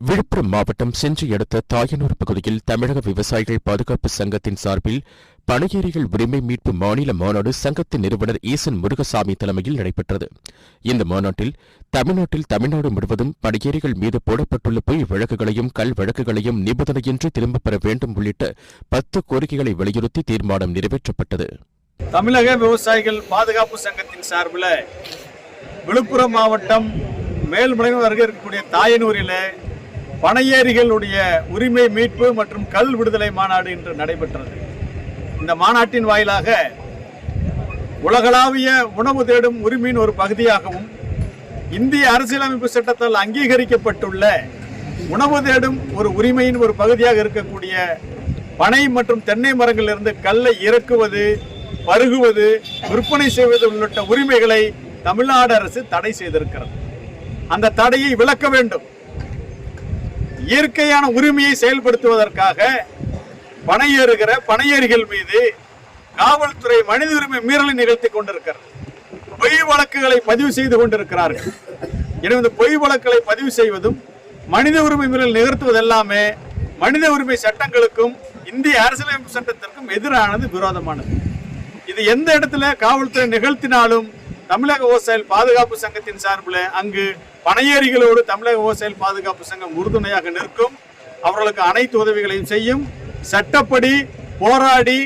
விழுப்புரம் மாவட்டம் செஞ்சி அடுத்த தாயனூர் பகுதியில் தமிழக விவசாயிகள் பாதுகாப்பு சங்கத்தின் சார்பில் பனையேரிகள் உரிமை மீட்பு மாநில மாநாடு சங்கத்தின் நிறுவனர் ஈசன் முருகசாமி தலைமையில் நடைபெற்றது. இந்த மாநாட்டில் தமிழ்நாடு முழுவதும் பனையேரிகள் மீது போடப்பட்டுள்ள பொய் வழக்குகளையும் கல் வழக்குகளையும் நிபந்தனையின்றி திரும்பப் பெற வேண்டும் உள்ளிட்ட 10 கோரிக்கைகளை வலியுறுத்தி தீர்மானம் நிறைவேற்றப்பட்டது. தமிழக விவசாயிகள் பாதுகாப்பு சங்கத்தின் சார்பில் விழுப்புரம் மாவட்டம் மேல்மலையூர் அருகே இருக்கக்கூடிய தாயனூரில் பனையேரிகளுடைய உரிமை மீட்பு மற்றும் கல் விடுதலை மாநாடு இன்று நடைபெற்றது. இந்த மாநாட்டின் வாயிலாக உலகளாவிய உணவு தேடும் உரிமையின் ஒரு பகுதியாகவும் இந்திய அரசியலமைப்பு சட்டத்தால் அங்கீகரிக்கப்பட்டுள்ள உணவு தேடும் ஒரு உரிமையின் ஒரு பகுதியாக இருக்கக்கூடிய பனை மற்றும் தென்னை மரங்களிலிருந்து கல்லை இறக்குவது, பருகுவது, விற்பனை செய்வது உள்ளிட்ட உரிமைகளை தமிழ்நாடு அரசு தடை செய்திருக்கிறது. அந்த தடையை விலக்க வேண்டும். இயற்கையான உரிமையை செயல்படுத்துவதற்காக பனையேறுகிற பனையேரிகள் மீது காவல்துறை மனித உரிமை மீறலை நிகழ்த்தி கொண்டிருக்கிறது. பொய் வழக்குகளை பதிவு செய்து கொண்டிருக்கிறார்கள். எனவே இந்த பொய் வழக்குகளை பதிவு செய்வதும் மனித உரிமை மீறல் நிகழ்த்துவது எல்லாமே மனித உரிமை சட்டங்களுக்கும் இந்திய அரசியலமைப்பு சட்டத்திற்கும் எதிரானது, விரோதமானது. இது எந்த இடத்துல காவல்துறை நிகழ்த்தினாலும் தமிழக விவசாயிகள் பாதுகாப்பு சங்கத்தின் சார்பில் அங்கு பனையேரிகளோடு தமிழக விவசாயிகள் பாதுகாப்பு சங்கம் உறுதுணையாக நிற்கும். அவர்களுக்கு அனைத்து உதவிகளையும் செய்யும். சட்டப்படி போராடி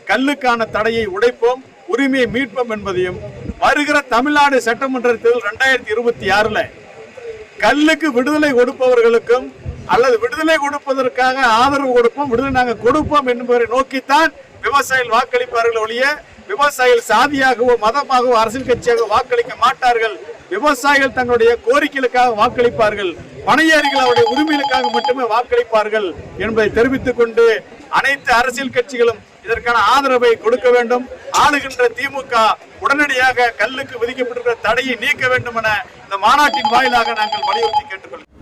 கல்லுக்கான தடையை உடைப்போம், உரிமையை மீட்போம் என்பதையும் வருகிற தமிழ்நாடு சட்டமன்ற தேர்தல் 2026 கல்லுக்கு விடுதலை கொடுப்பவர்களுக்கும் அல்லது விடுதலை கொடுப்பதற்காக ஆதரவு கொடுப்போம், விடுதலை நாங்கள் கொடுப்போம் என்பதை நோக்கித்தான் விவசாயிகள் வாக்களிப்பார்கள் ஒழிய விவசாயிகள் சாதியாகவோ மதமாகவோ அரசியல் கட்சியாக வாக்களிக்க மாட்டார்கள். விவசாயிகள் தங்களுடைய கோரிக்கைகளுக்காக வாக்களிப்பார்கள். பனையேரிகள் அவருடைய உரிமைகளுக்காக மட்டுமே வாக்களிப்பார்கள் என்பதை தெரிவித்துக் கொண்டு அனைத்து அரசியல் கட்சிகளும் இதற்கான ஆதரவை கொடுக்க வேண்டும். ஆளுகின்ற திமுக உடனடியாக கல்லுக்கு விதிக்கப்பட்டிருக்கிற தடையை நீக்க வேண்டும் என இந்த மாநாட்டின் வாயிலாக நாங்கள் வலியுறுத்தி கேட்டுக்கொள்கிறோம்.